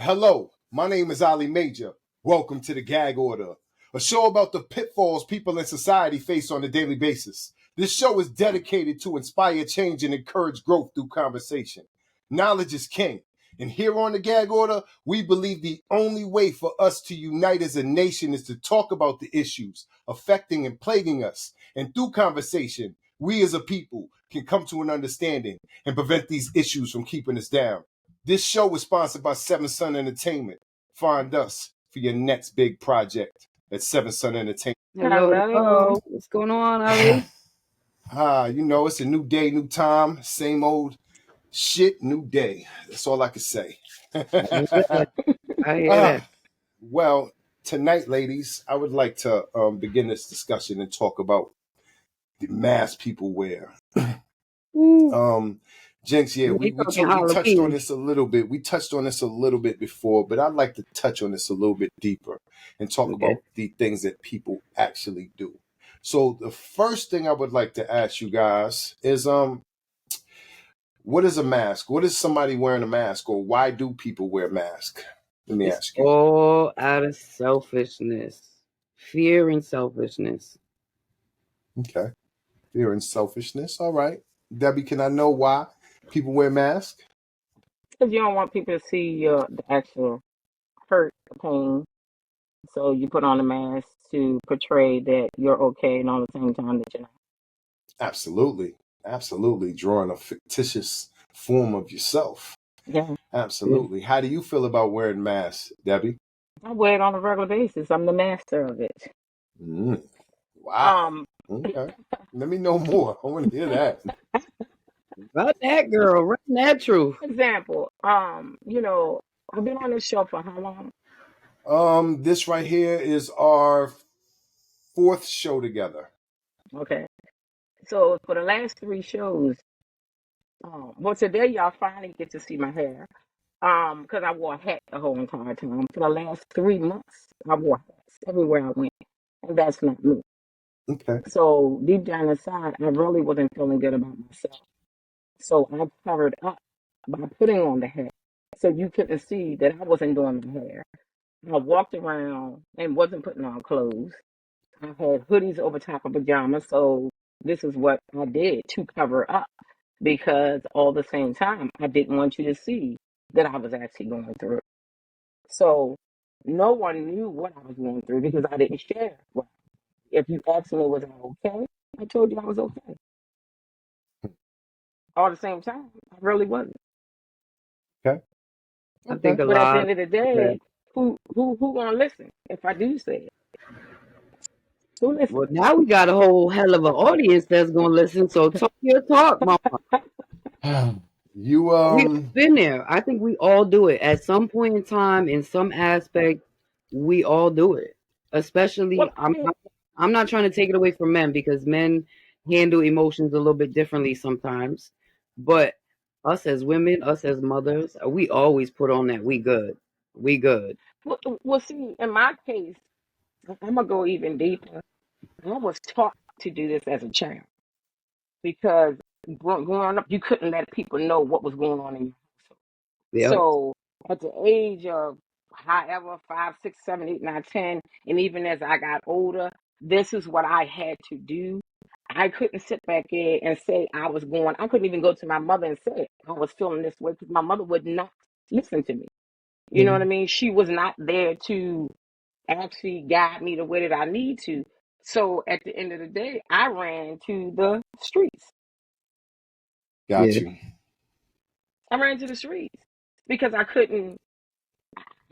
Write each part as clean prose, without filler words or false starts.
Hello, my name is Ali Major. Welcome to the Gag-Order, a show about the pitfalls people in society face on a daily basis. This show is dedicated to inspire change and encourage growth through conversation. Knowledge is king, and here on the Gag-Order, we believe the only way for us to unite as a nation is to talk about the issues affecting and plaguing us. And through conversation, we as a people can come to an understanding and prevent these issues from keeping us down. This show is sponsored by Seven Sun Entertainment. Find us for your next big project at Seven Sun Entertainment. Hello. What's going on, Ali? It's a new day, new time, same old shit, new day. That's all I can say. I hear that. Well, tonight, ladies, I would like to begin this discussion and talk about the mask people wear. Jinx, yeah, we touched on this a little bit. We touched on this a little bit before, but I'd like to touch on this a little bit deeper and talk about the things that people actually do. So the first thing I would like to ask you guys is what is a mask? What is somebody wearing a mask, or why do people wear masks? Let me ask you. All out of selfishness. Fear and selfishness. Okay. Fear and selfishness. All right. Debbie, can I know why people wear masks? Because you don't want people to see the actual hurt, the pain. So you put on a mask to portray that you're okay and all the same time that you're not. Absolutely. Absolutely. Drawing a fictitious form of yourself. Yeah. Absolutely. How do you feel about wearing masks, Debbie? I wear it on a regular basis. I'm the master of it. Wow. Okay. Let me know more. I want to hear that. About that, girl. Right natural. Example. I've been on this show for how long? This right here is our 4th show together. Okay. So for the last 3 shows, today y'all finally get to see my hair. Because I wore a hat the whole entire time. For the last 3 months, I wore hats everywhere I went. And that's not me. Okay. So deep down inside, I really wasn't feeling good about myself. So I covered up by putting on the hat. So you couldn't see that I wasn't doing my hair. I walked around and wasn't putting on clothes. I had hoodies over top of pajamas. So this is what I did to cover up. Because all the same time, I didn't want you to see that I was actually going through it. So no one knew what I was going through because I didn't share. Well, if you asked me, was I okay? I told you I was okay. All at the same time, I really wasn't. Okay. I think but at the end of the day, who gonna listen if I do say it? Who listens? Well, now we got a whole hell of an audience that's gonna listen. So talk your talk, mama. We've been there. I think we all do it at some point in time. In some aspect, we all do it. Especially, I'm not trying to take it away from men because men handle emotions a little bit differently sometimes. But us as women, us as mothers, we always put on that we good. We good. Well, see, in my case, I'm gonna go even deeper. I was taught to do this as a child because growing up, you couldn't let people know what was going on in your household. Yep. So at the age of however 5, 6, 7, 8, 9, 10, and even as I got older, this is what I had to do. I couldn't sit back there and say I was going. I couldn't even go to my mother and say I was feeling this way because my mother would not listen to me. You know what I mean? She was not there to actually guide me the way that I need to. So at the end of the day, I ran to the streets. Got you. I ran to the streets because I couldn't.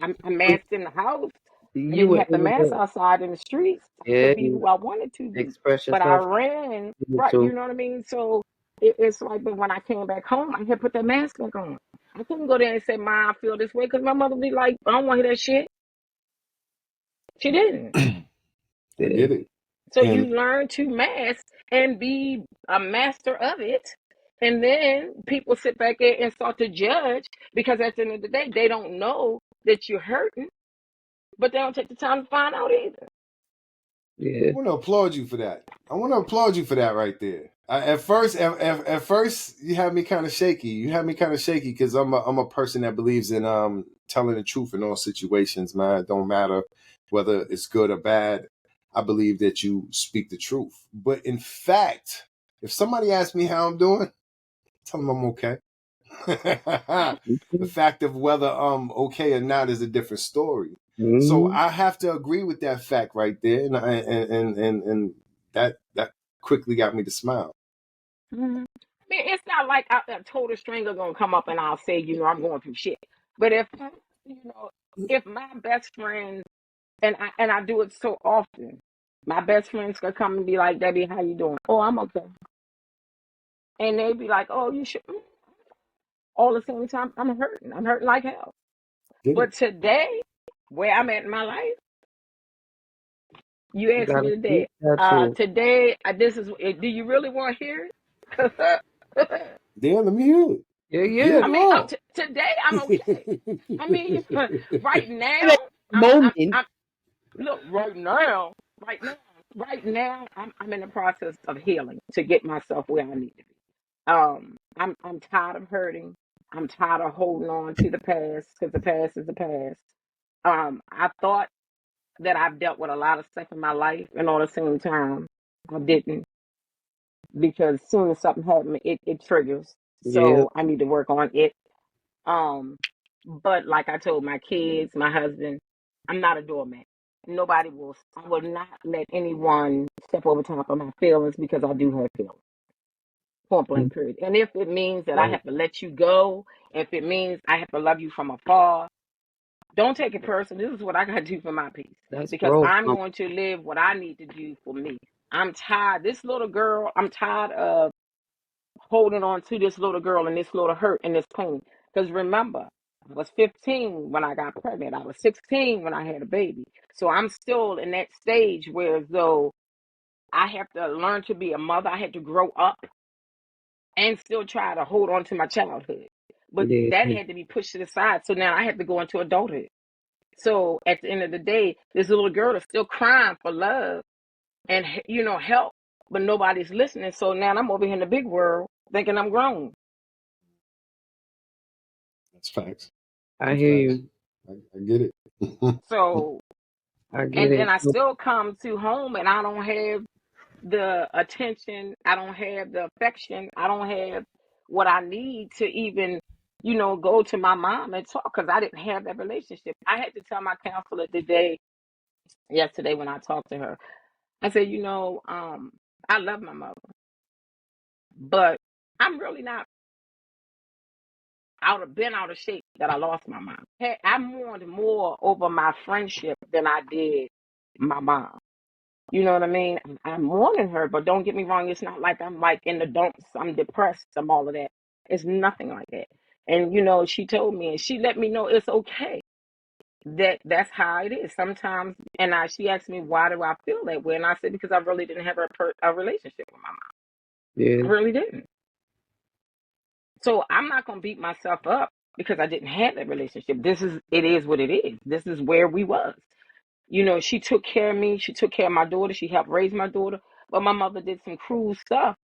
I masked in the house. I didn't have to mask outside in the streets. I could be who I wanted to be. But I ran, right, you know what I mean? So it's like, but when I came back home, I had to put that mask back on. I couldn't go there and say, "Ma, I feel this way," because my mother would be like, "I don't want to hear that shit." She didn't. I get it. So you learn to mask and be a master of it. And then people sit back there and start to judge because at the end of the day, they don't know that you're hurting, but they don't take the time to find out either. I want to applaud you for that. I want to applaud you for that right there. At first, you had me kind of shaky. You had me kind of shaky because I'm a person that believes in telling the truth in all situations, man. It don't matter whether it's good or bad. I believe that you speak the truth. But in fact, if somebody asks me how I'm doing, tell them I'm okay. The fact of whether I'm okay or not is a different story. So I have to agree with that fact right there, and that quickly got me to smile. Mhm. I mean, it's not like a total stranger gonna come up and I'll say, I'm going through shit. But you know, if my best friend, and I do it so often, my best friends gonna come and be like, Debbie, how you doing? Oh, I'm okay. And they be like, oh, you should. All the same time, I'm hurting. I'm hurting like hell. Get it? But today, where I'm at in my life, you You asked me gotta today. keep that too. Today, this is. Do you really want to hear it? Yeah, let me hear it. Yeah, Get yeah. it I mean, raw. today I'm okay. I mean, right In that now, moment, I'm look right now, I'm in the process of healing to get myself where I need to be. I'm tired of hurting. I'm tired of holding on to the past because the past is the past. I thought that I've dealt with a lot of stuff in my life, and all the same time, I didn't because as soon as something happens, it triggers. yeah, So I need to work on it. Um, but like I told my kids, my husband, I'm not a doormat. Nobody will. I will not let anyone step over top of my feelings because I do have feelings. Point blank, period. And if it means that I Right. have to let you go, if it means I have to love you from afar, don't take it personal. This is what I got to do for my peace that's because growth. I'm going to live what I need to do for me. I'm tired. This little girl, I'm tired of holding on to this little girl and this little hurt and this pain. Because remember, I was 15 when I got pregnant. I was 16 when I had a baby. So I'm still in that stage where as though I have to learn to be a mother. I had to grow up and still try to hold on to my childhood. But Yeah, that had to be pushed to the side. So now I have to go into adulthood. So at the end of the day, this little girl is still crying for love and help, but nobody's listening. So now I'm over here in the big world thinking I'm grown. That's facts. I That's hear facts. you. I get it. So I get and then it. I still come to home and I don't have the attention, I don't have the affection, I don't have what I need to even, go to my mom and talk because I didn't have that relationship. I had to tell my counselor yesterday when I talked to her. I said, I love my mother, but I'm really not out of shape that I lost my mom. I mourned more over my friendship than I did my mom. You know what I mean? I'm mourning her, but don't get me wrong. It's not like I'm like in the dumps. I'm depressed. I'm all of that. It's nothing like that. And she told me and she let me know it's okay. That's how it is sometimes. And she asked me why do I feel that way, and I said because I really didn't have a relationship with my mom. I Yeah, really didn't. So I'm not gonna beat myself up because I didn't have that relationship. It is what it is. This is where we was. She took care of me. She took care of my daughter. She helped raise my daughter. But my mother did some cruel stuff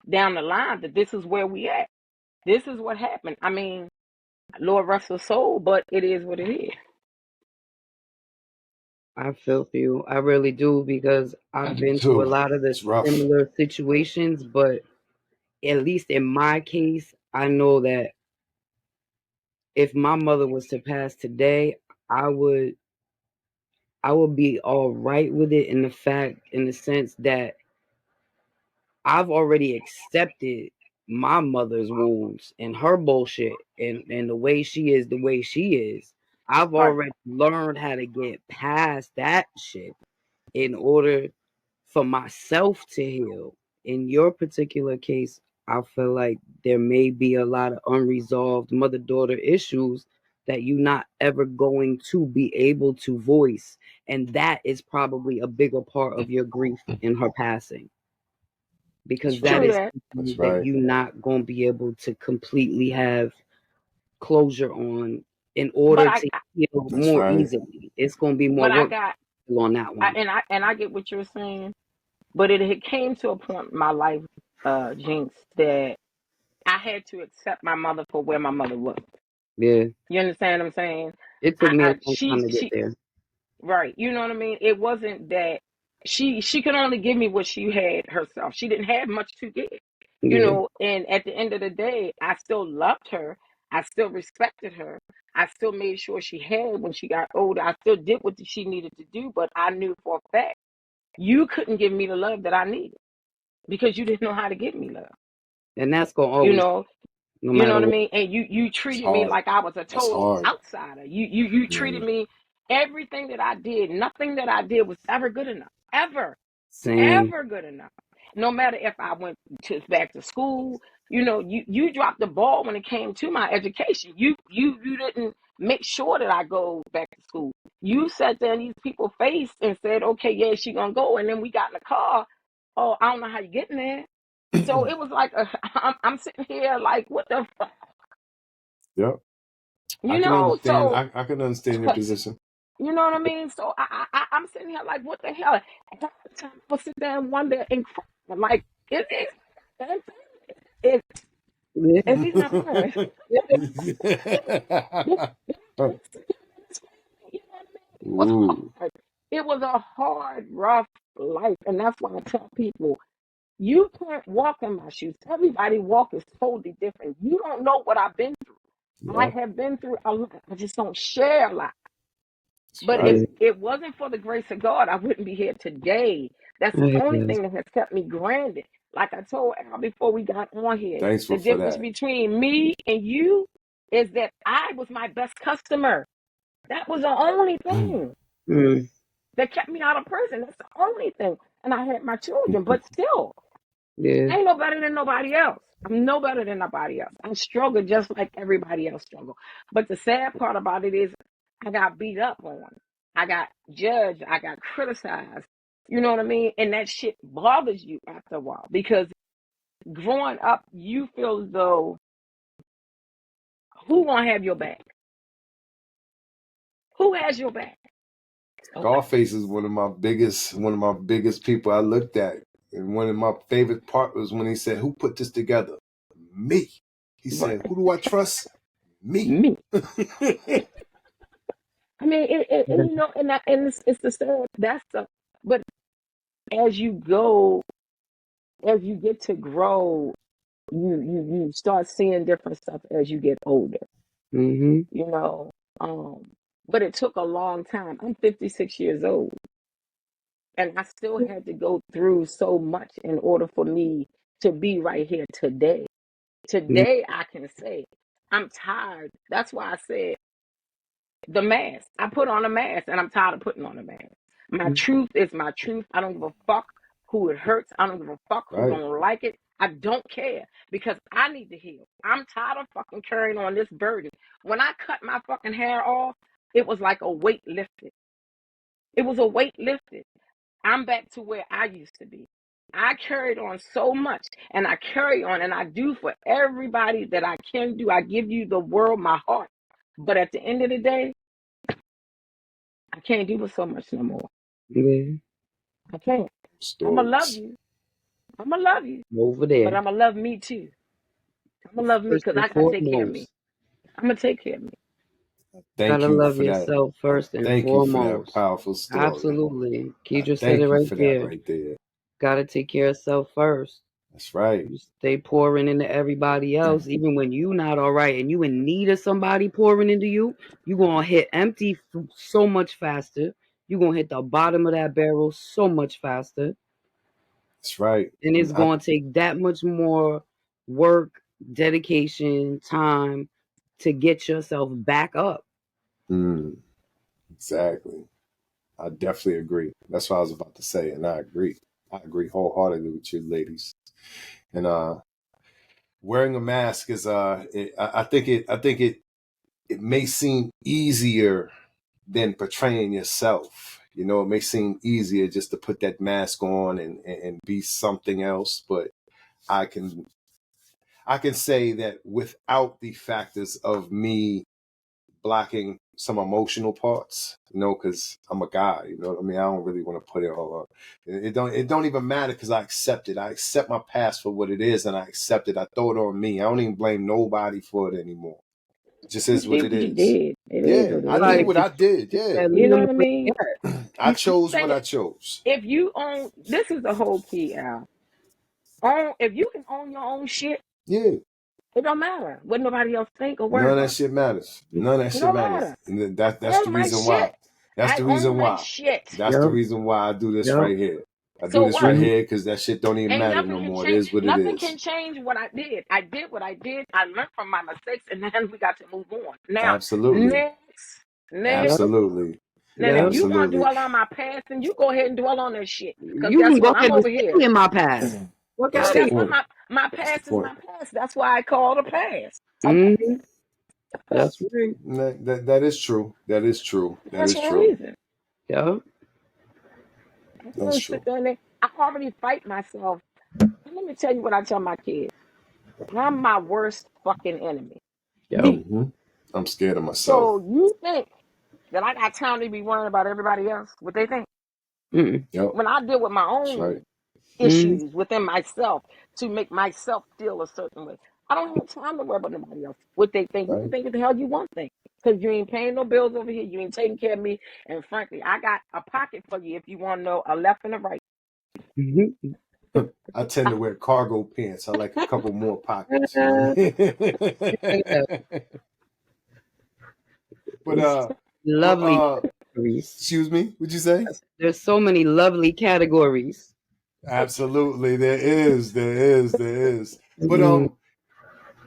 down the line that this is where we at. This is what happened. I mean, Lord rest her soul, but it is what it is. I feel for you. I really do because I I've do been through a too. lot of the It's rough. similar situations, but at least in my case, I know that if my mother was to pass today, I would I would be all right with it in the sense that I've already accepted my mother's wounds and her bullshit and the way she is. I've Right. already learned how to get past that shit in order for myself to heal. In your particular case, I feel like there may be a lot of unresolved mother daughter issues that you're not ever going to be able to voice. And that is probably a bigger part of your grief in her passing because That's that True right. is that. something That's that right. you're not going to be able to completely have closure on in order But to heal That's more right. easily. It's going to be more but I work got on that one. and I get what you're saying, but it had came to a point in my life, Jinx, that I had to accept my mother for where my mother was. Yeah. You understand what I'm saying? It took me a long She time to get there. right. You know what I mean? It wasn't that she could only give me what she had herself. She didn't have much to give. You Yeah. know, and at the end of the day, I still loved her. I still respected her. I still made sure she had when she got older. I still did what she needed to do, but I knew for a fact you couldn't give me the love that I needed because you didn't know how to give me love. And that's gonna You always, know, no you know matter what I what. mean? And you It's treated me hard. like I was a That's total hard. outsider. You treated Mm. me, everything that I did, nothing that I did was ever good enough. Ever. Same. Ever good enough. No matter if I went back to school, you dropped the ball when it came to my education. You didn't make sure that I go back to school. You sat there in these people's face and said, okay, yeah, she gonna go. And then we got in the car. Oh, I don't know how you getting there. So it was like I'm sitting here like, what the fuck? Yep. I You can know, understand. so I can understand your position. you know what I mean? So I'm sitting here like, what the hell? And half the time I'll sit there and wonder and cry. I'm like, is, Yeah. is these my parents? You know what I mean? It was Ooh. hard. It was a hard, rough life. And that's why I tell people, you can't walk in my shoes. Everybody walk is totally different. You don't know what I've been through. I Yep. have been through a lot. I just don't share a lot. That's But if right. Yeah. it wasn't for the grace of God, I wouldn't be here today. That's the only Yeah. thing that has kept me grounded. Like I told Al before we got on here, Thankful the for difference that. between me and you is that I was my best customer. That was the only thing Mm. that kept me out of prison. That's the only thing. And I had my children, but still, Yeah. I ain't no better than nobody else. I'm no better than nobody else. I struggle just like everybody else struggle. But the sad part about it is I got beat up on. I got judged. I got criticized. You know what I mean? And that shit bothers you after a while because growing up, you feel as though who gonna have your back? Who has your back? Nobody. Scarface is one of my biggest people I looked at. And one of my favorite part was when he said, "Who put this together? Me." He Right. said, "Who do I trust? Me." Me. I mean, and it's the sad. That's the. But as you go, as you get to grow, you start seeing different stuff as you get older, Mm-hmm. you know. Um, but it took a long time. I'm 56 years old, and I still had to go through so much in order for me to be right here today. Today, I can say I'm tired. That's why I said the mask. I put on a mask, and I'm tired of putting on a mask. My Mm-hmm. truth is my truth. I don't give a fuck who it hurts. I don't give a fuck who Right. don't like it. I don't care because I need to heal. I'm tired of fucking carrying on this burden. When I cut my fucking hair off, it was like a weight lifted. It was a weight lifted. I'm back to where I used to be. I carried on so much and I carry on and I do for everybody that I can do. I give you the world, my heart. But at the end of the day, I can't do so much no more. Yeah. I can't. I'm going to love Stories. you. I'm going to love you. Over But there. I'm going to love me too. I'm going to love me First because and I got to take care of me. foremost. I'm going to take care of me. Thank Gotta you love for that. yourself first and Thank you for that foremost. powerful story. Absolutely. I Keisha said it thank you right for that there. right there. Gotta take care of self first. That's right. You stay pouring into everybody else, even when you not all right and you in need of somebody pouring into you, you gonna hit empty so much faster. You gonna hit the bottom of that barrel so much faster. That's right. And it's gonna take that much more work, dedication, time to get yourself back up. Exactly. I definitely agree. That's what I was about to say, and I agree. I agree wholeheartedly with you, ladies. And wearing a mask is I think it may seem easier than portraying yourself. You know, it may seem easier just to put that mask on and be something else, but I can I can say that without the factors of me blocking some emotional parts, you know, because I'm a guy, you know what I mean? I don't really want to put it all up. It don't even matter because I accept it. I accept my past for what it is and I accept it. I throw it on me. I don't even blame nobody for it anymore. just You is what did it what you is. did. It is Yeah, what I it did Like is. what I did. Yeah, You leave know them what I the way mean? they are. I chose Thing what is, I chose. if you own, this is the whole key, Al. If you can own your own shit, Yeah, it don't matter what nobody else think or none worry of that about. shit matters. None of that It shit don't matters. matter. And that's the Own my reason shit. why. That's I the own reason my why. shit. That's the Yep. reason why I do this Yep. right here. I do So this what? right Mhm. here because that shit don't even Ain't matter nothing no can more. It change. is what it Nothing is. can change what I did. I did what I did. I learned from my mistakes, and then we got to move on. Now, Absolutely. next. Yep. Absolutely. Then if Yep. you want to Absolutely. dwell on my past, then you go ahead and dwell on that shit. Cause You guess can go what? I'm ahead and over here. stay in my past. Fuck That's Cause out of the guess here. what? point. My That's the past is point. my past. That's why I call it a past. Mm-hmm. That's right. That is true. That is true. That That's is one true. reason. Yep. I That's don't sit true. there and I already fight myself. And let me tell you what I tell my kids. I'm my worst fucking enemy. Yep. Me. hmm I'm scared of myself. So you think that I got time to be worrying about everybody else, what they think? Mm-mm. Yep. When I deal with my That's right. own Mm-hmm. issues within myself to make myself feel a certain way. I don't have time to worry about nobody else. What they think. You can Right. think what the hell you want to think. Because you ain't paying no bills over here. You ain't taking care of me. And frankly, I got a pocket for you if you want to know a left and a right. Mm-hmm. I tend to wear cargo pants. I like a couple more pockets, you know. Yeah. But It's but lovely categories. excuse me, what'd you say? There's so many lovely categories. Absolutely, there is, there is. But Mm-hmm.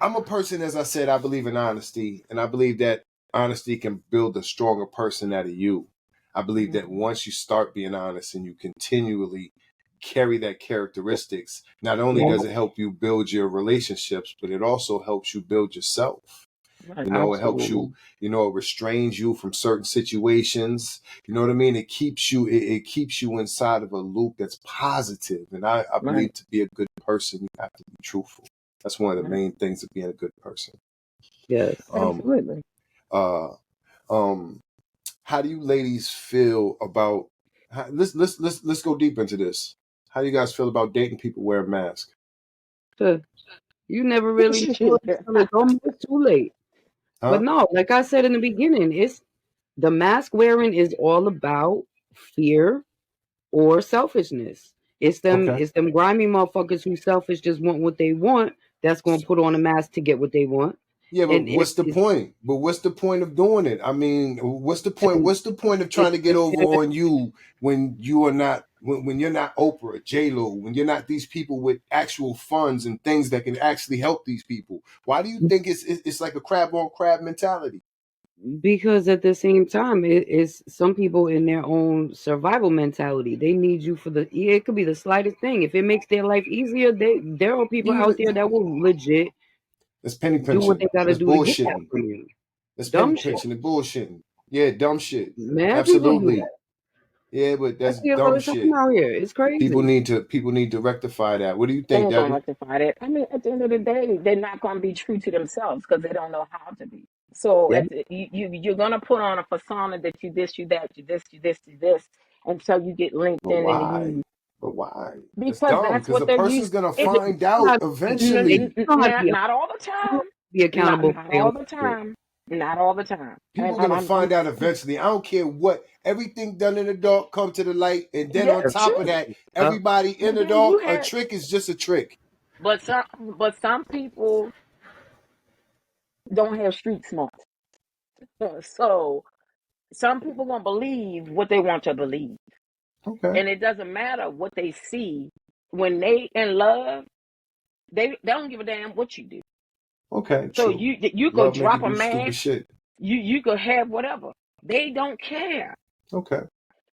I'm a person, as I said, I believe in honesty, and I believe that honesty can build a stronger person out of you. I believe that Mhm. once you start being honest and you continually carry that characteristics, not only Yeah, does it help you build your relationships, but it also helps you build yourself. Right. It helps absolutely. you, it restrains you from certain situations. You know what I mean? It keeps you inside of a loop that's positive. And I Right. believe to be a good person, you have to be truthful. That's one of the Right. main things of being a good person. Yes. Um, Absolutely. uh, um, how do you ladies feel about? Let's go deep into this. How do you guys feel about dating people wearing masks? So, you never really know until it's almost too late. But Huh? no, like I said in the beginning, it's the mask wearing is all about fear or selfishness. Okay. It's them grimy motherfuckers who selfish just want what they want. That's gonna put on a mask to get what they want. Yeah, but And what's the point? But what's the point of doing it? I mean, what's the point? and What's the point of it, trying to get over on you when you are not when you're not Oprah, J Lo, when you're not these people with actual funds and things that can actually help these people? Why do you think it's like a crab on crab mentality? because at the same time, it's some people in their own survival mentality. They need you for the yeah, it could be the slightest thing. If it makes their life easier, there are people out there Even that will legit that's penny do what pinching. they gotta That's do to get that bullshitting. from you. That's penny Dumb shit. pinching and bullshitting. Yeah, dumb shit. Mad people do Absolutely. that. Yeah, but I that's see it all dumb the time shit. out here. It's People crazy. need to people need to rectify that. What do you They think, ain't gonna Debbie? rectify that. I mean, at the end of the day, they're not gonna be true to themselves because they don't know how to be. So Yeah. you're gonna put on a persona that you this, you that, you this, you this, you this, until you get linked But in and why? you But why? It's because dumb that's because what a they're person's used. gonna If You find don't out have to be, eventually. you don't have to be, not all the you don't have time, to be accountable for not their own all the shit. time, not all the time, People are and gonna I'm find out eventually. I don't care what. Everything done in the dark come to the light, and then yeah, on top of true. that, Yep. everybody in But the then dark, you a had, trick is just a trick. but some people don't have street smarts. So some people gonna believe what they want to believe, Okay. and it doesn't matter what they see when they in love. They don't give a damn what you do. Okay. So True. you could Love make you drop a do stupid man. shit. You could have whatever. They don't care. Okay.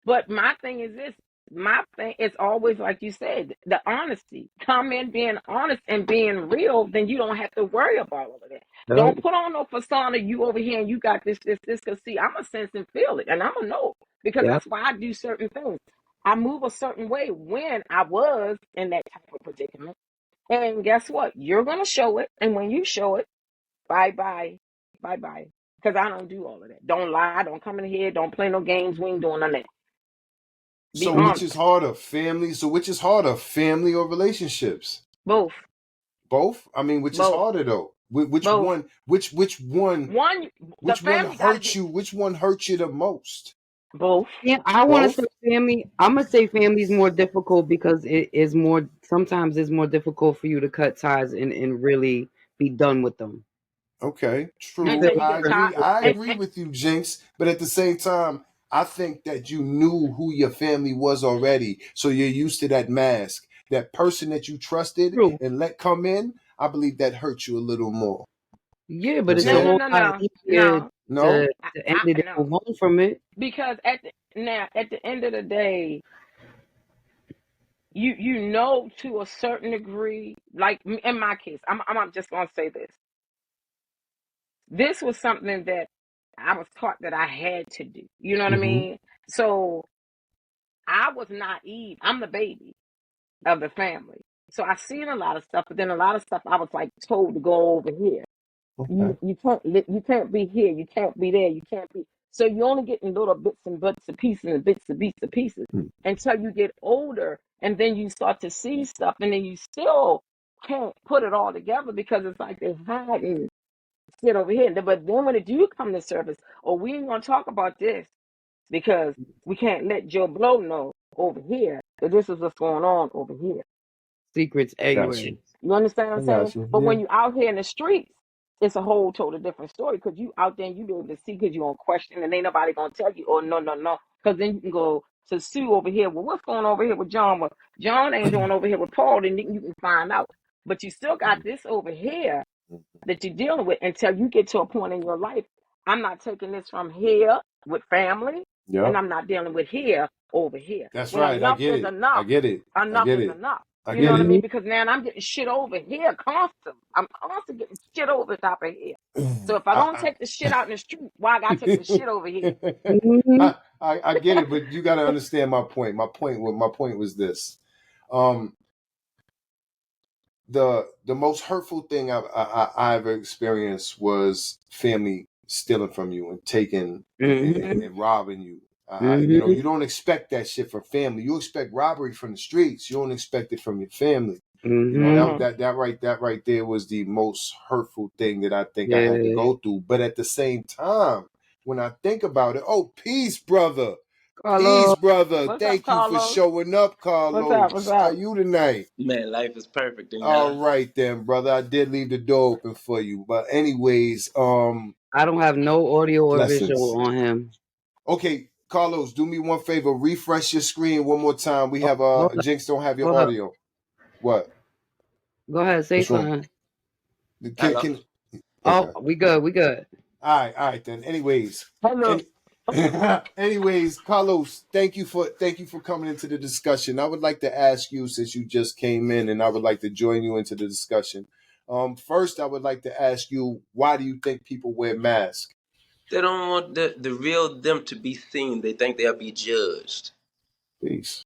But my thing is this. My thing is always like you said, the honesty. Come in being honest and being real, then you don't have to worry about all of that. Yep. Don't put on no persona. You over here and you got this. Cause see, I'm a sense and feel it, and I'm a know because Yep. that's why I do certain things. I move a certain way when I was in that type of predicament. And guess what? You're gonna show it, and when you show it, bye bye, bye bye. Because I don't do all of that. Don't lie. Don't come in here. Don't play no games. We ain't doing none of that. Be So which honest. is harder, family? So which is harder, family or relationships? Both. Both. I mean, which is Both. harder though? Which Both. one? Which one? One, the Which one family got to hurt get you? Which one hurt you the most? both. Yeah, I want to say Both. family. I'm gonna say family's more difficult because it is more. Sometimes it's more difficult for you to cut ties and really be done with them. Okay, You true. Until feel you I get me? tired. agree. I And, agree with you, Jinx. But at the same time, I think that you knew who your family was already, so you're used to that mask. That person that you trusted True. and let come in, I believe that hurt you a little more. Yeah, You know what I'm but it's no, a no, saying? whole no, lot no, easier no. No. to end it and No. move on from it. Because at the end of the day, you know to a certain degree, like in my case, I'm just gonna say this. This was something that I was taught that I had to do. You know what I Mm-hmm. mean? So I was naive. I'm the baby of the family. So I seen a lot of stuff, but then a lot of stuff I was like told to go over here. Okay. You can't be here. You can't be there. You can't be. So you only getting little bits and pieces and bits and pieces and pieces until you get older, and then you start to see stuff, and then you still can't put it all together because it's like they're hiding sit over here. But then when it do come to surface, oh, we ain't gonna talk about this because we can't let Joe Blow know over here that this is what's going on over here. Secrets Got everywhere. you. You understand what I I'm saying? got you. But Yeah. when you out here in the streets, it's a whole total different story because you out there and you be able to see because you on question and ain't nobody gonna tell you, oh no, no, no. Because then you can go to Sue over here. Well, what's going on over here with John? Well, John ain't doing over here with Paul, then you can find out. But you still got this over here that you're dealing with until you get to a point in your life. I'm not taking this from here with family, and Yep. I'm not dealing with here over here. That's When right. I enough get is it. I enough, get it. I enough get is it. enough. I You know get what I it. mean? Because now I'm getting shit over here constant. I'm constantly getting shit over the top of here. So if I don't I, take the shit out in the street, why I gotta take the shit over here? Hmm. I get it, but you got to understand my point. My point was this. Um, the most hurtful thing I ever experienced was family stealing from you and taking Hmm. and robbing you. Hmm. You don't expect that shit from family. You expect robbery from the streets. You don't expect it from your family. Hmm. That right there was the most hurtful thing that I think I had to Yeah. go through. But at the same time, when I think about it, oh, peace, brother. Peace, Carlos, brother. What's up, Thank you for Carlos? showing up, What's up? What's Carlos. How up? you tonight? Man, life is perfect, and All y'all. right then, brother. I did leave the door open for you. But anyways, I don't have no audio or blessings. visual on him. Okay, Carlos, do me one favor. Refresh your screen one more time. We Oh, have hold up, Jinx don't have your hold up. audio. What? Go ahead, say What's wrong? something. Hello. Can Oh, okay. we good, we good. All right then. Anyways, Hello. and anyways, Carlos, thank you for coming into the discussion. I would like to ask you, since you just came in, and I would like to join you into the discussion. First, I would like to ask you, why do you think people wear masks? They don't want the real them to be seen. They think they'll be judged. Peace.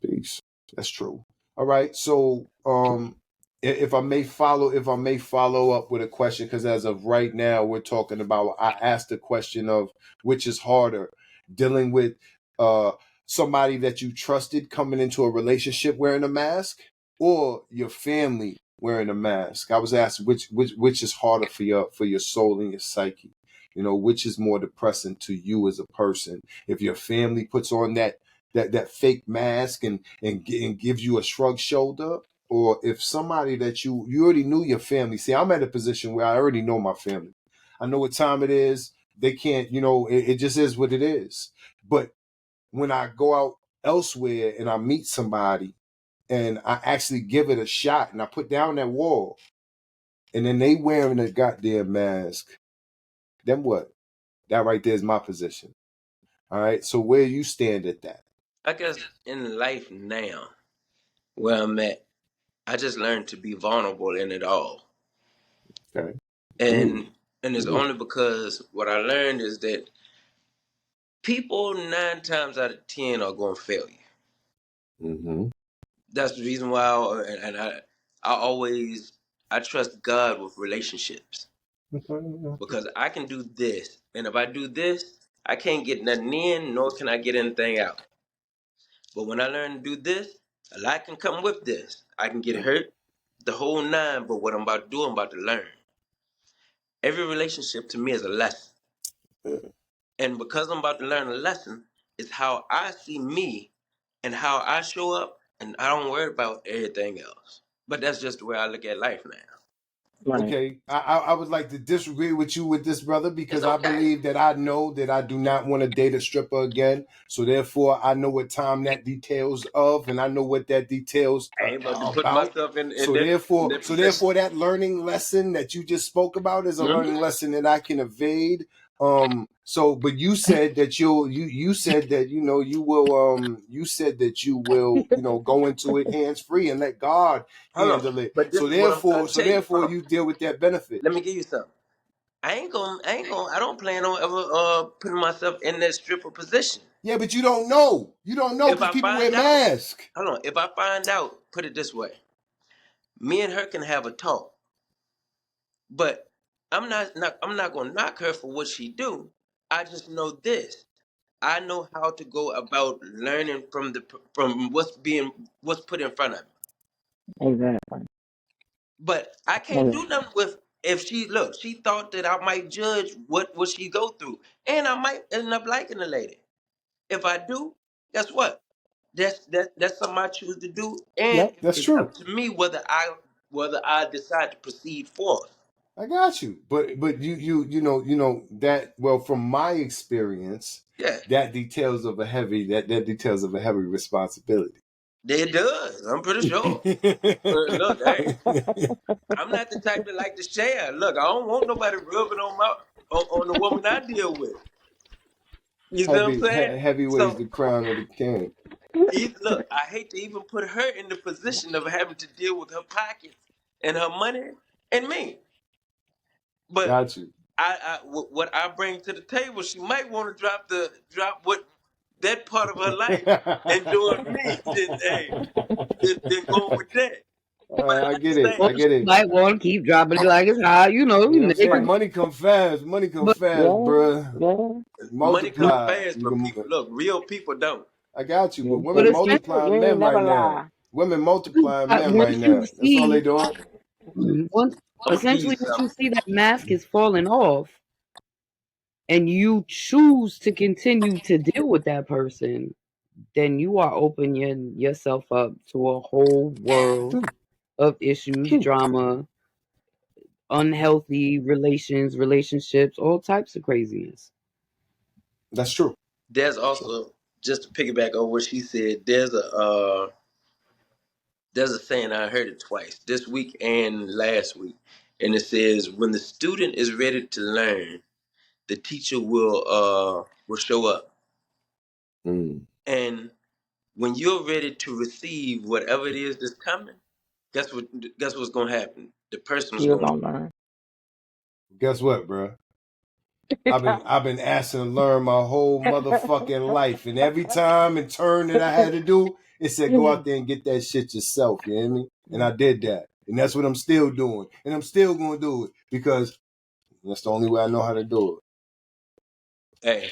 Peace. That's true. All right. So, if I may follow up with a question, because as of right now, we're talking about. I asked the question of which is harder, dealing with uh somebody that you trusted coming into a relationship wearing a mask, or your family wearing a mask. I was asked which is harder for your soul and your psyche. Which is more depressing to you as a person if your family puts on that fake mask and gives you a shrug shoulder, or if somebody that you already knew your family. See, I'm at a position where I already know my family. I know what time it is. They can't, it just is what it is. But when I go out elsewhere and I meet somebody and I actually give it a shot and I put down that wall and then they wearing a goddamn mask, then what? That right there is my position. All right. So where you stand at that? I guess in life now, where I'm at, I just learned to be vulnerable in it all, Okay. Good. and it's Good. only because what I learned is that people 9 times out of 10 are going to fail you. Mm-hmm. That's the reason why, I always I trust God with relationships because I can do this, and if I do this, I can't get nothing in, nor can I get anything out. But when I learn to do this, a lot can come with this. I can get hurt, the whole nine, but what I'm about to do, I'm about to learn. Every relationship to me is a lesson. And because I'm about to learn a lesson, it's how I see me and how I show up, and I don't worry about everything else. But that's just the way I look at life now. Right. Okay, I would like to disagree with you with this, brother, It's because I okay. believe that I know that I do not want to date a stripper again. So therefore, I know what time that details of, and I know what that details I ain't about to put about. myself in So that in therefore, that so position. therefore, that learning lesson that you just spoke about is a Mm-hmm. learning lesson that I can evade. So, but you said that you said that you said that you will go into it hands free and let God Hold on. handle it. But this So is what I'm trying therefore, to tell you. Hold on. you deal with that benefit. Let me give you something. I don't plan on ever putting myself in that stripper position. Yeah, but you don't know. You don't know If because I people wear find out, masks. hold on. If I find out, put it this way. Me and her can have a talk. But I'm not gonna knock her for what she do. I just know this. I know how to go about learning from what's put in front of me. Exactly. But I can't do nothing with if she thought that I might judge what she go through. And I might end up liking the lady. If I do, guess what? That's something I choose to do. And Yep. That's it's true. up to me whether I decide to proceed forth. I got you. But you know that well from my experience, Yeah. that details of a heavy responsibility. It does. I'm pretty sure. Look, hey, I'm not the type that like to share. Look, I don't want nobody rubbing on the woman I deal with. You see what I'm saying? Heavy weighs So, the crown of the king. look, I hate to even put her in the position of having to deal with her pockets and her money and me. But Got you. what I bring to the table, she might want to drop what that part of her life and join me. Then go with that. But I get it. understand, Or I she get it. might want to keep dropping it like it's high, You know what I'm saying? niggas. Right. Money come fast. Money come But fast, Yeah. bruh. Yeah. money come Multiply. fast, but people look, real people don't. I got you. Yeah. But You but women ain't, essentially, multiplying you ain't men never right now. lie. Women multiplying men right once you now. That's all they see, doing. once I'm gonna give you essentially once you something. see that mask is falling off, and you choose to continue to deal with that person, then you are opening yourself up to a whole world True. of issues, True. drama, unhealthy relationships, all types of craziness. That's true. There's That's true. also just to piggyback on what she said. There's a saying I heard it twice this week and last week, and it says when the student is ready to learn, the teacher will show up, Mm. and when you're ready to receive whatever it is that's coming, guess what? Guess what's gonna happen? The person's You're gonna. gonna learn. Guess what, bruh? I've been asking to learn my whole motherfucking life, and every time and turn that I had to do, it said go out there and get that shit yourself. You hear me? And I did that, and that's what I'm still doing, and I'm still gonna do it because that's the only way I know how to do Hey,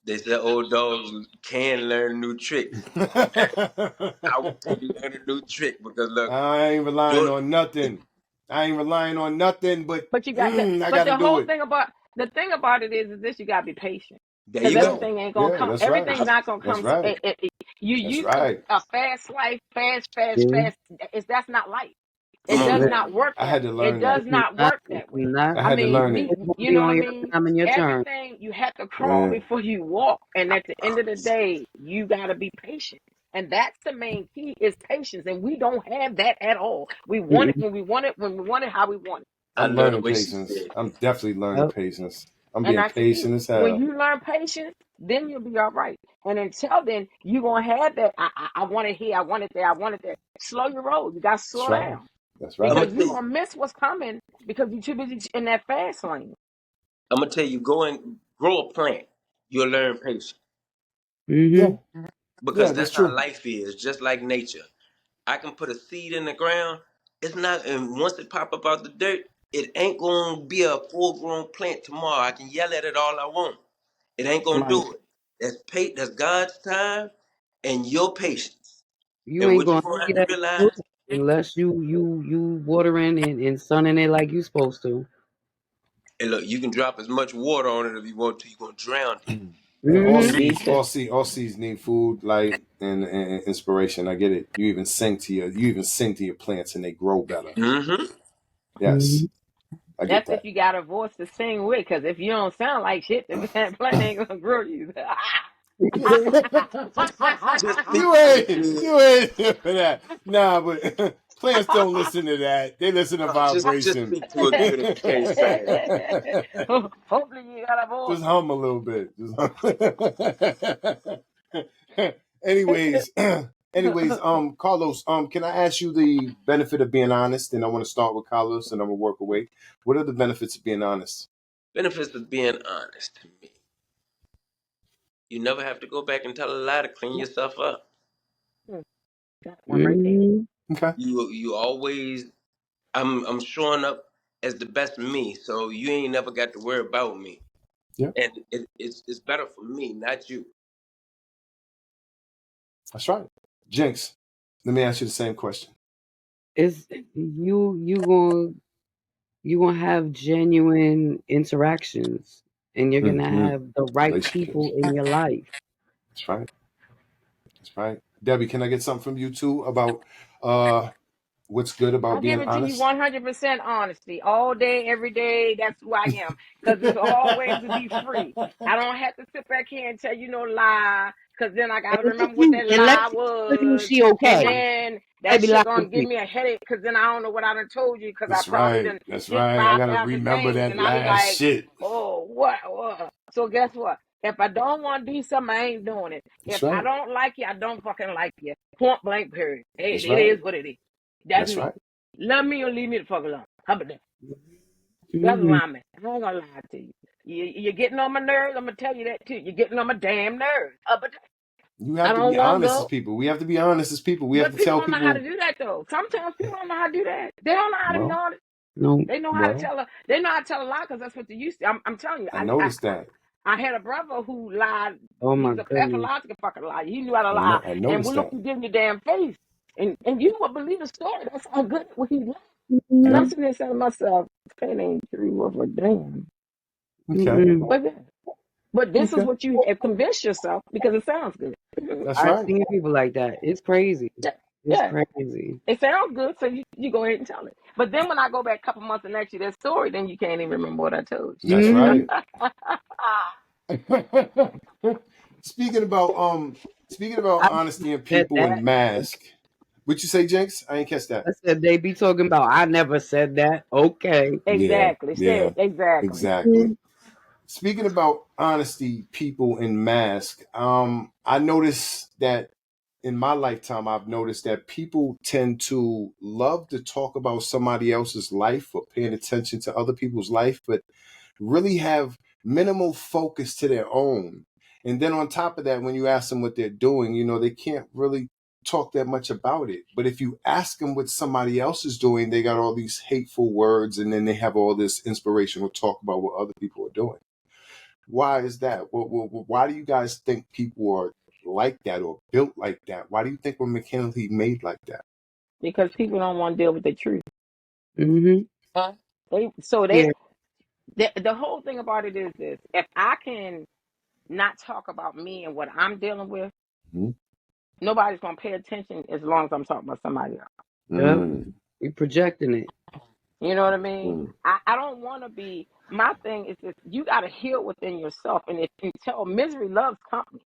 they said old dogs can learn new tricks. I it. want you to learn a new trick because look, I ain't relying do on nothing. I ain't relying on nothing, but But you got the I but got to the do whole it. thing about the thing about it is this: you gotta be patient there because you Yeah, go. everything ain't gonna yeah, come. that's right. Everything's not gonna That's come. right. You That's used to right. a fast life, fast, fast, See? fast. That's not life. Come It on does It's now. not work I that had to way. It learn that. does not not, work that way. not I I had to mean, learn me, it. it's gonna you be know what I on your mean? time and your turn. Everything you have to crawl Yeah, before you walk, and at the end of the day, you gotta be patient. And that's the main key is patience, and we don't have that at all. We want it Mm-mm. when we want it, when we want it, how we want it. I I'm love the learning way she patience. said. I'm definitely learning Yep. patience. I'm And being that's the key. patient as When hell. you learn patience, then you'll be all right. And until then, you're gonna have that. I want it here. I want it there. I want it there. Slow your roll. You gotta That's slow right. down That's I'm right. because gonna you're tell you. gonna miss what's coming because you're too busy in that fast lane. I'm gonna tell you. Go and grow a plant. You'll learn patience Yeah, Mm-hmm. because yeah, that's that's how true. life is. Just like nature. I can put a seed in the ground. It's not, and once it pop up out the dirt, it ain't gonna be a full grown plant tomorrow. I can yell at it all I want. It ain't gonna Right. do it. That's God's time and your patience. You And ain't what you gonna gonna see have to that realize, fruit unless you watering and sunning it like you supposed to. And look, you can drop as much water on it if you want to. You're gonna drown it. Yeah, all Mm-hmm. seas, Lisa. all seas need food, light, and inspiration. I get it. You even sing to your plants, and they grow better. Mm-hmm. Yes, I get That's if that. you got a voice to sing with, because if you don't sound like shit, the plant ain't gonna grow you. Just speak you to it, ain't, kid. you ain't here for that. Nah, but plants don't listen to that. They listen to Just vibration. speak to it, good if you can't sing. Hopefully you got a voice. Just hum a little bit. Anyways, Carlos, can I ask you the benefit of being honest? And I want to start with Carlos, and I'm gonna work away. What are the benefits of being honest? Benefits of being honest to me. You never have to go back and tell a lie to clean yourself up. Got one right there. Mm-hmm. Okay. You always I'm showing up as the best me, so you ain't never got to worry about me. Yeah, And it's better for me, not you. that's right. Jinx, let me ask you the same question. It's you gonna have genuine interactions, and you're gonna Mm-hmm. have the right Relationships. people in your life. That's right. That's right. Debbie, can I get something from you too about uh what's good I'll about give being it to you honest? 100% honesty. All day, every day, that's who I am. Because it's always to be free. I don't have to sit back here and tell you no lie. Because then I got to remember what that Unless lie you tell you was. she And okay. then that Baby, lie shit to going to give me. me a headache. Because then I don't know what I done told you. Because I That's probably right. done That's did right. I gotta 5,000 remember things. that And I be last like, shit. oh, what? So guess what? If I don't want to do something, I ain't doing it. That's If I right. don't like you, I don't fucking like you. Point blank period. It, That's it right. is what it is. That's That's me. right. Love me or leave me the fuck alone. How about that? That's where Mm-hmm. I'm at. I ain't gonna lie to you. You're getting on my nerves. I'm gonna tell you that too. You're getting on my damn nerves. But You I have to don't be want to honest as go. people. We have to be honest as people. We have But to people tell don't know how to people, do that though. Sometimes people don't know how to do that. They don't know how to be well, honest. No. They know how to well, tell a. They know how to tell a lie because that's what they used to. I'm telling you. I noticed that. I had a brother who lied. Oh He my was a goodness. pathological fucking liar. He knew how to lie. I And noticed we look that. you give in your damn face. And you would believe the story. That's how good what he lied. And I'm Yeah. Mm-mm. sitting there saying to myself, that ain't true of a damn. Okay. Mm-mm. But yeah. But this is Okay. what you have convinced yourself because it sounds good. That's I've right. seen people like that. It's crazy. Yeah, It's yeah. crazy. It sounds good, so you go ahead and tell it. But then when I go back a couple months and ask you that story, then you can't even remember what I told That's Mm-hmm. right. Speaking about I honesty and said people and that. mask. What you say, Jinx? I ain't catch that. I said they be talking about. I never said that. Okay. Yeah, exactly. Say yeah, it. Exactly. exactly. Speaking about honesty, people and mask, I noticed that in my lifetime, I've noticed that people tend to love to talk about somebody else's life or paying attention to other people's life, but really have minimal focus to their own. And then on top of that, when you ask them what they're doing, they can't really talk that much about it. But if you ask them what somebody else is doing, they got all these hateful words and then they have all this inspirational talk about what other people are doing. Why is that? Why do you guys think people are like that or built like that? Why do you think we're mechanically made like that? Because people don't want to deal with the truth. Mm-hmm. They so Yeah. they the whole thing about it is this: if I can not talk about me and what I'm dealing with, Mhm. nobody's gonna pay attention as long as I'm talking about somebody else. Yep. Mm, You're projecting it. You know what I mean? mm, I don't want to be. My thing is this: you got to heal within yourself, and if you tell misery loves company,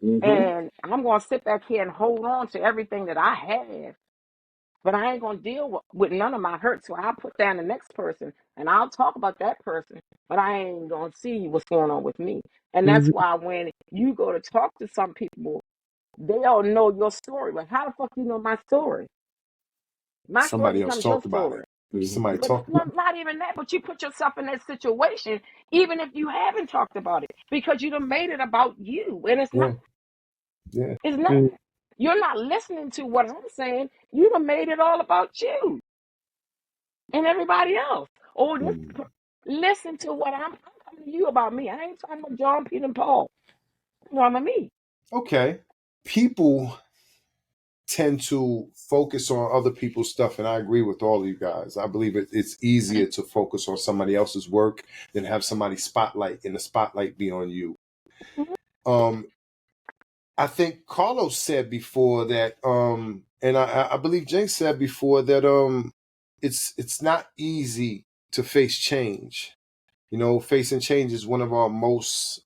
mm-hmm. and I'm gonna sit back here and hold on to everything that I have, but I ain't gonna deal with none of my hurt. So I'll put down the next person, and I'll talk about that person, but I ain't gonna see what's going on with me. And that's Mm-hmm. why when you go to talk to some people, they don't know your story. But how the fuck you know my story? My story Somebody else becomes your talked about it. story. Somebody But talked. not even that, but you put yourself in that situation, even if you haven't talked about it, because you done made it about you. And it's not. Yeah, yeah. It's not. You're not listening to what I'm saying. You done made it all about you and everybody else. Oh, Mm. listen to what I'm talking to you about me. I ain't talking about John, Peter, and Paul. I'm talking about me. Okay. People tend to focus on other people's stuff, and I agree with all of you guys. I believe it's easier to focus on somebody else's work than have somebody spotlight and the spotlight be on you. Um, I think Carlos said before that, and I believe Jane said before that, it's not easy to face change. You know, facing change is one of our most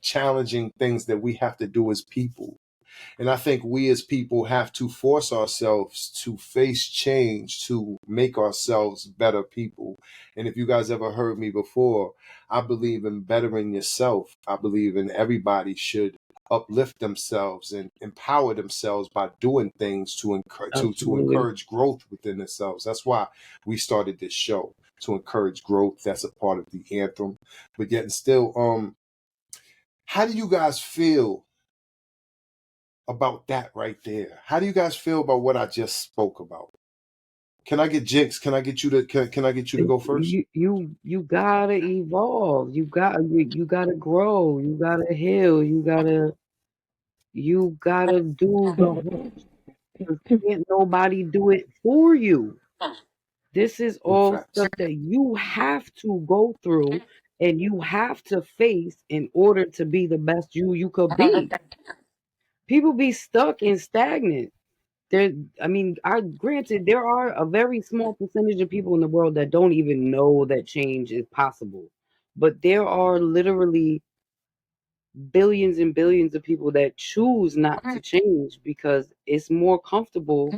challenging things that we have to do as people. And I think we as people have to force ourselves to face change to make ourselves better people. And if you guys ever heard me before, I believe in bettering yourself. I believe in everybody should uplift themselves and empower themselves by doing things to encourage growth within themselves. That's why we started this show, to encourage growth. That's a part of the anthem. But yet and still, how do you guys feel about that right there? How do you guys feel about what I just spoke about? Can I get Jinx? Can I get you to can I get you to go first? You gotta evolve. You gotta grow. You gotta heal. You gotta do the whole. Can't nobody do it for you. This is all Facts. stuff that you have to go through and you have to face in order to be the best you could be. People be stuck and stagnant. I mean, granted, there are a very small percentage of people in the world that don't even know that change is possible. But there are literally billions and billions of people that choose not to change because it's more comfortable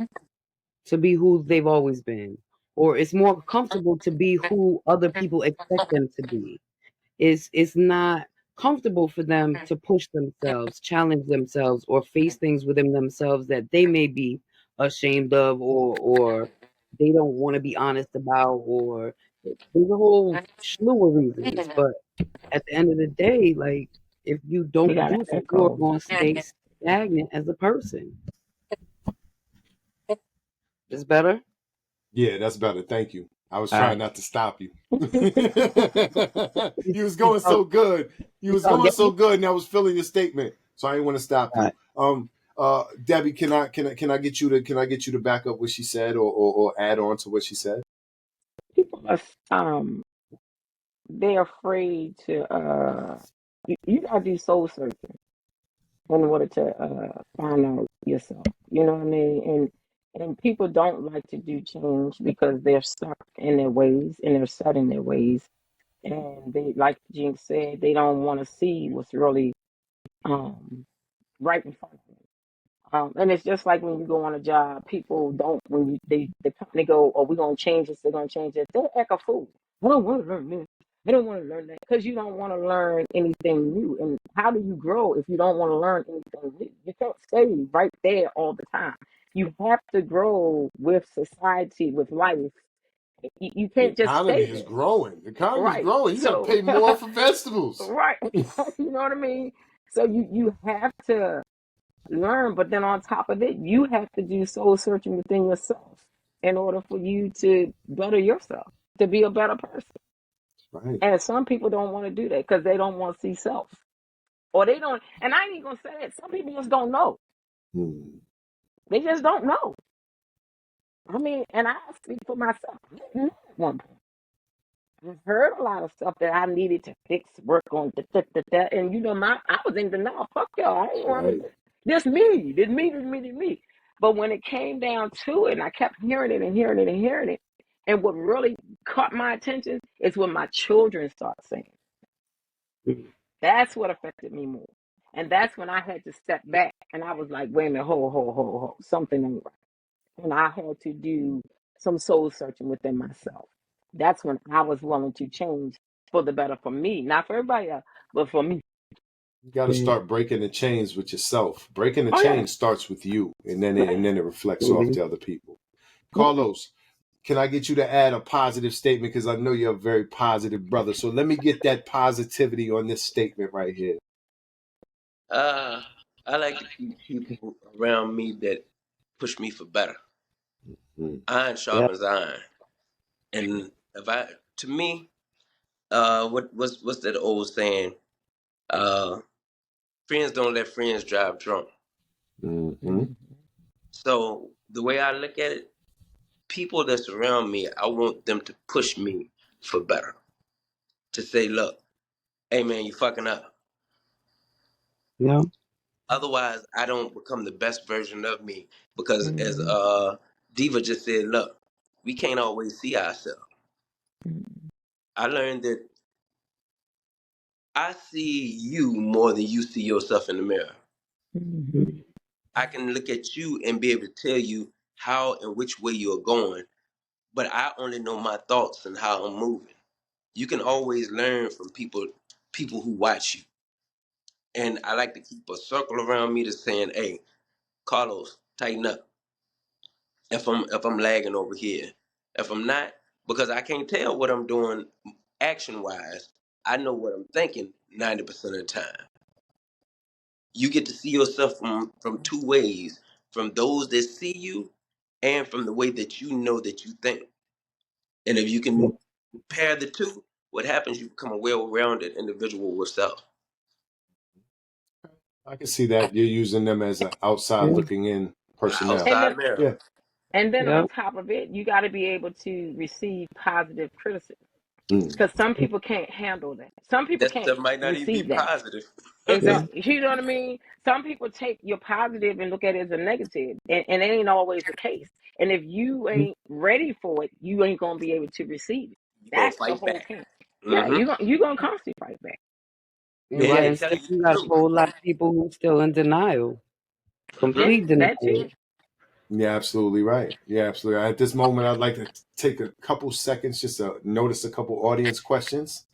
to be who they've always been, or it's more comfortable to be who other people expect them to be. It's not comfortable for them to push themselves, challenge themselves, or face things within themselves that they may be ashamed of, or they don't want to be honest about, or there's a whole slew of reasons. But at the end of the day, like, if you We don't got an do so, you're echo. going to stay stagnant as a person. Is better? Yeah, that's better. Thank you. I was All right. trying not to stop you. You, You was you going start, so good. You you was start going getting so me? good, and I was feeling your statement, so I didn't want to stop All you. right. Debbie, can I get you to back up what she said, or add on to what she said? People are they're afraid to you gotta do soul searching in order to find out yourself. You know what I mean? And people don't like to do change because they're stuck in their ways and they're set in their ways. And they, like Jinx said, they don't want to see what's really um right in front of them. And it's just like when you go on a job, people don't when the company go, oh, we're gonna change this, they're gonna change it. They act a fool. I don't want to learn this. I don't want to learn that because you don't want to learn anything new. And how do you grow if you don't want to learn anything new? You can't stay right there all the time. You have to grow with society, with life. You The can't just economy stay is there. growing. The economy is Right. growing. You got to So, pay more for vegetables. right. You know what I mean? So you have to learn, but then on top of it, you have to do soul searching within yourself in order for you to better yourself, to be a better person. Right. And some people don't want to do that because they don't want to see self. Or they don't, and I ain't even gonna say it, some people just don't know. Hmm. They just don't know. I mean, and I speak for myself. I didn't know at one point. I've heard a lot of stuff that I needed to fix, work on, and you know, I was in denial. Fuck y'all, I ain't want to Right. do this. Me. But when it came down to it, and I kept hearing it and hearing it and hearing it, and what really caught my attention is when my children start saying, that's what affected me more, and that's when I had to step back, and I was like, wait a minute, hold, something ain't right. And I had to do some soul searching within myself. That's when I was willing to change for the better for me, not for everybody else, but for me. You got to start breaking the chains with yourself. Breaking the Oh yeah, chain starts with you, and then yeah. it reflects off to other people. Yeah. Carlos, can I get you to add a positive statement? Because I know you're a very positive brother. So let me get that positivity on this statement right here. I like to keep people around me that push me for better. Hmm. Iron Yeah. sharpens iron, and if I, to me, what's that old saying? Uh, Friends don't let friends drive drunk. Mm-hmm. Mhm. So the way I look at it, people that surround me, I want them to push me for better. To say, look, hey man, you fucking up. Yeah. Otherwise, I don't become the best version of me. Because as Mhm. Diva just said, look, we can't always see ourselves. I learned that I see you more than you see yourself in the mirror. Mhm. I can look at you and be able to tell you how and which way you're going, but I only know my thoughts and how I'm moving. You can always learn from people who watch you. And I like to keep a circle around me that's saying, hey, Carlos, tighten up. If I'm lagging over here. If I'm not, because I can't tell what I'm doing action wise, I know what I'm thinking 90% of the time. You get to see yourself from two ways, from those that see you and from the way that you think. And if you can pair the two, what happens, you become a well-rounded individual with self. I can see that you're using them as an outside Yeah. looking in personnel. And Outside then mirror. Yeah. and then Yeah. on top of it, you got to be able to receive positive criticism Mm. because some people can't handle that. Some people That can't stuff might not even be receive that. positive. Yeah. Exactly. You know what I mean? Some people take your positive and look at it as a negative, and it ain't always the case. And if you ain't ready for it, you ain't gonna be able to receive it. You gonna That's the fight whole back. thing. Yeah, Mm-hmm. you gonna constantly fight back. You're And right. they And telling still, you you the got a truth. whole lot of people who still in denial, Mm-hmm. complete That denial. too. You're absolutely right. Yeah, absolutely. At this moment, I'd like to take a couple seconds just to notice a couple audience questions.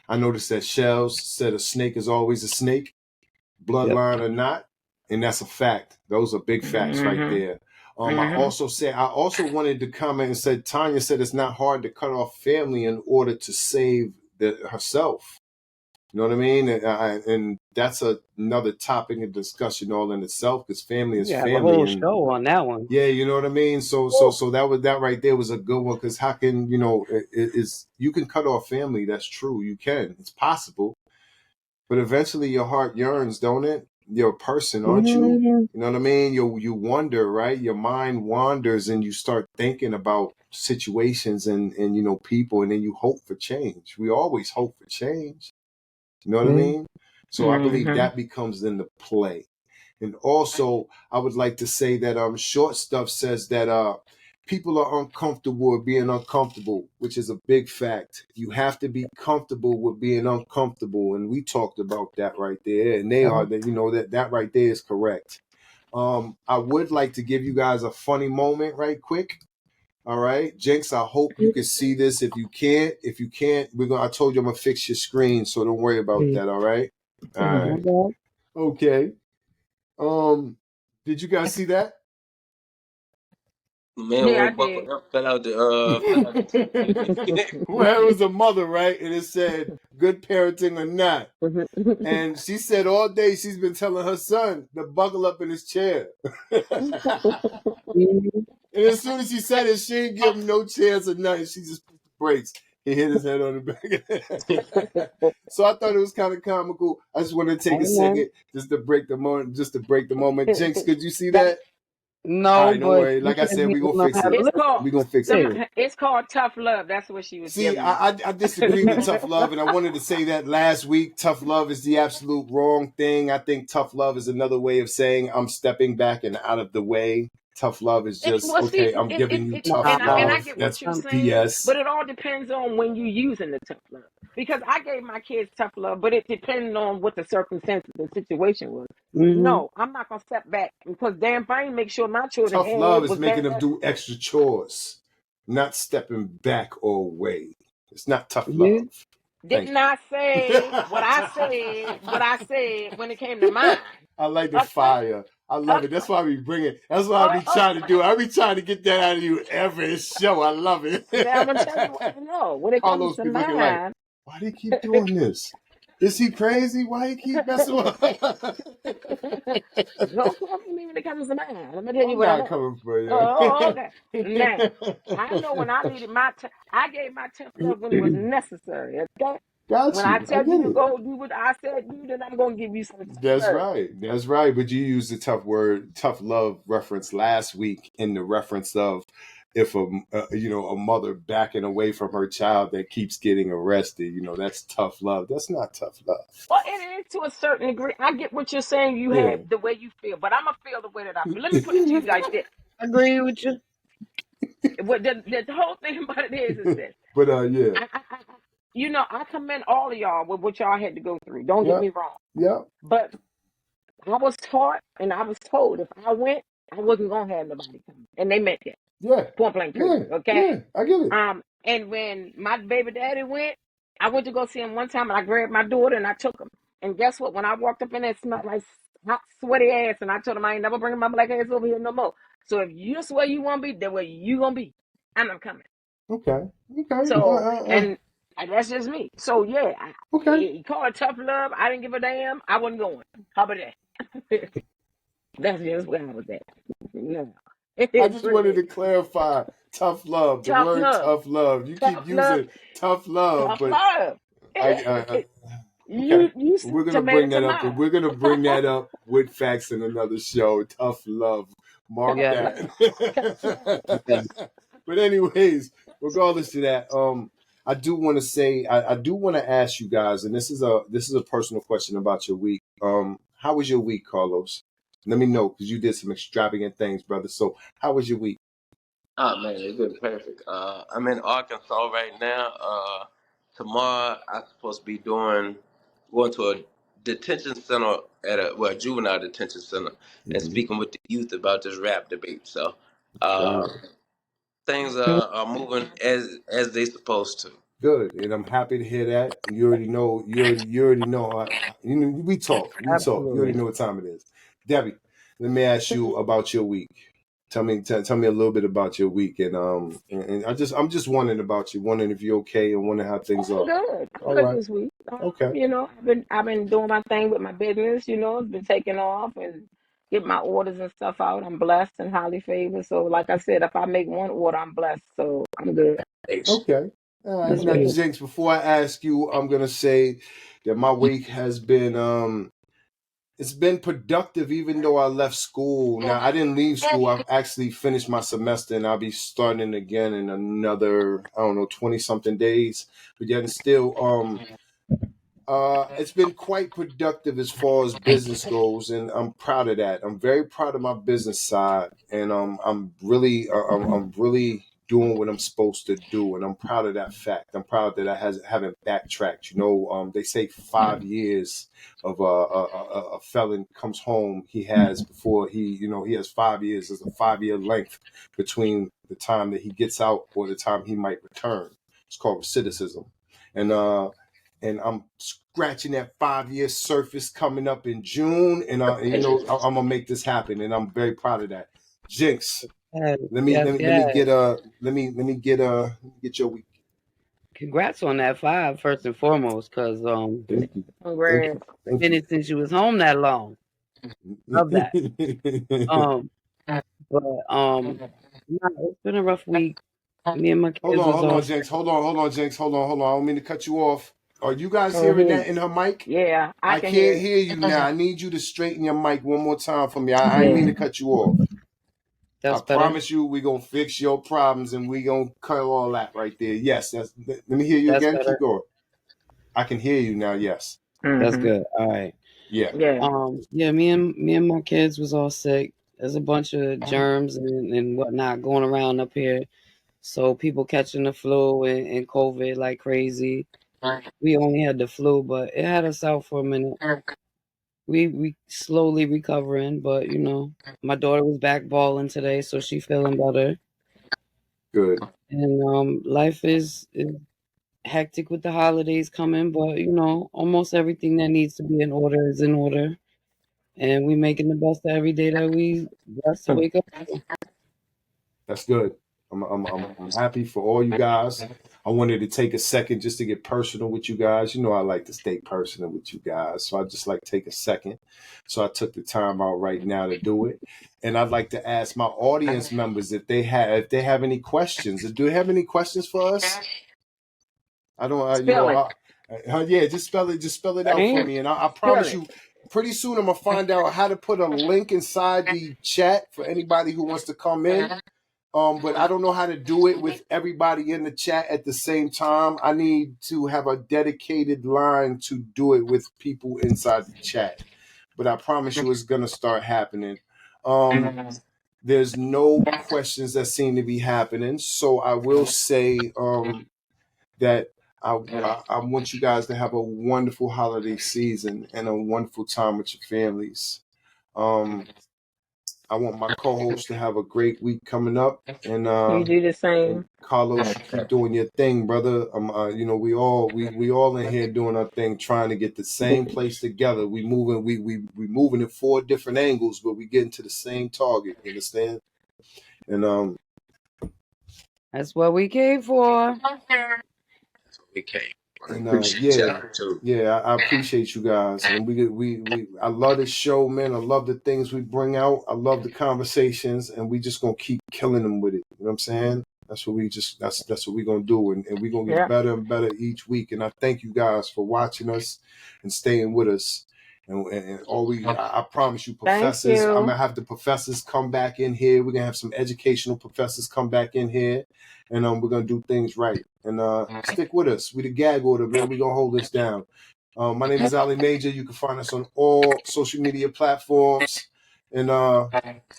I noticed that Shells said a snake is always a snake, Yep. bloodline or not, and that's a fact. Those are big facts right Mhm. there. Mhm. I also wanted to comment and said Tanya said it's not hard to cut off family in order to save herself. You know what I mean? And that's another topic of discussion all in itself because family is You have a family, whole and show on that one. yeah, you know what I mean. So that right there was a good one because how can is you can cut off family? That's true. You can. It's possible, but eventually your heart yearns, don't it? You're a person, aren't you? Mhm. You know what I mean? You wonder, right? Your mind wanders and you start thinking about situations and people, and then you hope for change. We always hope for change. You know what I Yeah. mean? So I believe Mhm. that becomes into play. And also, I would like to say that short stuff says that people are uncomfortable with being uncomfortable, which is a big fact. You have to be comfortable with being uncomfortable, and we talked about that right there. And they are that that right there is correct. I would like to give you guys a funny moment right quick. All right, Jinx, I hope you can see this. If you can't, I told you I'm gonna fix your screen, so don't worry about Yeah. that. All right. All Mhm. right. Okay. Did you guys see that? Man, Yeah, I when buckled did. up, fell out the TV. Well, it was a mother, right? And it said, good parenting or not. And she said all day she's been telling her son to buckle up in his chair. Mhm. And as soon as she said it, she didn't give him no chance or nothing. She just put the brakes. He hit his head on the back. So I thought it was kind of comical. I just wanted to take a Amen. second just to break the moment. Jinx, could you see That that? All No, right, don't but worry. you Like I said said, we people gonna don't fix have it. it's called We gonna fix it. lips. it's called tough love. That's what she was See, giving me. I disagree with tough love, and I wanted to say that last week. Tough love is the absolute wrong thing. I think tough love is another way of saying I'm stepping back and out of the way. Tough love is just Well, see, okay. I'm giving you tough and I love. get what That's you're saying, BS. but it all depends on when you're using the tough love. Because I gave my kids tough love, but it depended on what the circumstances and situation was. Mm-hmm. No, I'm not gonna step back because damn fine make sure my children Tough head love is was making them bad. do extra chores, not stepping back or away. It's not tough Yeah. love. Thank Didn't I say what I said? What I said when it came to mine? I like the Okay, fire. I love it. okay. That's why we bring it. That's why I Oh, be oh, trying to do. I be trying to get that out of you every show. I love it. now I'm gonna tell you what I know. When it comes Carlos to be looking like, mine, why do you keep doing this? Is he crazy? Why he keep messing with? don't come for me when it comes to mine. I'm gonna tell you I'm what I not know. coming for you. Oh, okay. Now, I know when I needed I gave my tough love when it was necessary. Okay. Got When you. I I tell you get to it. go do what I said do, then I'm gonna give you some tough That's love. right. That's right. But you used the tough love reference last week in the reference of if a mother backing away from her child that keeps getting arrested, that's tough love. That's not tough love. Well, it is to a certain degree. I get what you're saying. You Yeah. have the way you feel, but I'm gonna feel the way that I feel. Let me put it to you like this. I agree with you. What the whole thing about it is this. But yeah. I commend all of y'all with what y'all had to go through. Don't get Yeah. me wrong. Yeah. But I was taught and I was told if I went, I wasn't gonna have nobody come. And they meant that. Yeah. Point blank Yeah. period. Okay. Yeah. I get it. And when my baby daddy went, I went to go see him one time and I grabbed my daughter and I took him. And guess what? When I walked up in there, it smelled like hot, sweaty ass. And I told him I ain't never bringing my black ass over here no more. So if you swear you want to be, then where you gonna be? I'm not coming. Okay. Okay. So and that's just me. So yeah, Okay. you call it tough love. I didn't give a damn. I wasn't going. How about that? That's just where I was at. No, it I is just what it wanted is. to clarify tough love. The Tough word love, tough love. You keep tough love, using tough love, tough but love. I okay. You We're gonna tomato bring that up. tomato. We're gonna bring that up with facts in another show. Tough love. Mark Tough Yes. love, tough love. that. Yes. But anyways, regardless of that, I do want to say I do want to ask you guys, and this is a personal question about your week. How was your week, Carlos? Let me know because you did some extravagant things, brother. So, how was your week? Oh man, it's been perfect. I'm in Arkansas right now. Tomorrow I'm supposed to be going to a detention center juvenile detention center, and Mm-hmm. speaking with the youth about this rap debate. So uh, Good. things are moving as they supposed to. Good, and I'm happy to hear that. You already know. You already know. We talk. We talk. You already Absolutely. know what time it is. Debbie, let me ask you about your week. Tell me a little bit about your week, and I'm just wondering about you, wondering if you're okay, and wondering how things I'm are. good. I'm All good right. this week. Okay. I've been doing my thing with my business. It's been taking off and getting my orders and stuff out. I'm blessed and highly favored. So, like I said, if I make one order, I'm blessed. So I'm good. Okay. All right. That's Now, good. Jinx, before I ask you, I'm gonna say that my week has been it's been productive even though I left school. Now I didn't leave school. I've actually finished my semester and I'll be starting again in another, I don't know, 20 something days. But yet and still, it's been quite productive as far as business goes, and I'm proud of that. I'm very proud of my business side, and I'm really doing what I'm supposed to do, and I'm proud of that fact. I'm proud that haven't backtracked. They say 5 years of a felon comes home. He has before he has 5 years. There's a 5 year length between the time that he gets out or the time he might return. It's called recidivism, and I'm scratching that 5 year surface coming up in June, and I'm gonna make this happen, and I'm very proud of that. Jinx, Yes. let me Yes. let me let Yes. me get get your week. Congrats on that 5 first and foremost, because Thank you, thank Congrats. you, thank been you. it since you was home that long. Love that. Um, but nah, it's been a rough week. Me and my kids was hold all on, sick. Jinx. Hold on, Jinx. Hold on. I don't mean to cut you off. Are you guys Oh, hearing he, that in her mic? yeah, I I can can't hear. hear you now. I need you to straighten your mic one more time for me. I ain't mean Yeah. to cut you off. I That's better. promise you, we're gonna fix your problems and we're gonna cut all that right there. Yes, let me hear you That's again. Keep better. going. I can hear you now. Yes. That's Mm-hmm. good. All right. Yeah. Yeah. Yeah, me and my kids was all sick. There's a bunch of germs and whatnot going around up here. So people catching the flu and COVID like crazy. We only had the flu, but it had us out for a minute. We slowly recovering, but my daughter was back balling today, so she feeling better. Good. And life is hectic with the holidays coming, but almost everything that needs to be in order is in order. And we making the best of every day that we blessed to wake up to. That's good. I'm happy for all you guys. I wanted to take a second just to get personal with you guys. I like to stay personal with you guys, so I just like to take a second. So I took the time out right now to do it, and I'd like to ask my audience members if they have any questions. Do they have any questions for us? I don't. Spill it. Yeah, just spell it out for me, and I promise you, pretty soon I'm gonna find out how to put a link inside the chat for anybody who wants to come in. But I don't know how to do it with everybody in the chat at the same time. I need to have a dedicated line to do it with people inside the chat. But I promise you, it's gonna start happening. There's no questions that seem to be happening, so I will say that I want you guys to have a wonderful holiday season and a wonderful time with your families. I want my co-host to have a great week coming up, and You do the and same. Carlos, you keep doing your thing, brother. You know, we all in here doing our thing, trying to get the same place together. We moving at 4 different angles, but we getting to the same target. You understand? And That's what we came for. We came. I And appreciate y'all too. I appreciate you guys, and I love this show, man. I love the things we bring out. I love the conversations, and we just gonna keep killing them with it. You know what I'm saying? That's what we gonna do, and we gonna get Yeah. better and better each week. And I thank you guys for watching us and staying with us. And I promise you, Thank professors, I'm you. gonna have the professors come back in here. We're gonna have some educational professors come back in here, and we're gonna do things right. And stick with us. We the Gag Order, man. We're gonna hold this down. My name is Ali Major. You can find us on all social media platforms. And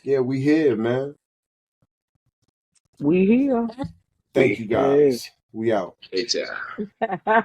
we here, man. We here. Thank you Hey. guys. We out. Hey, y'all.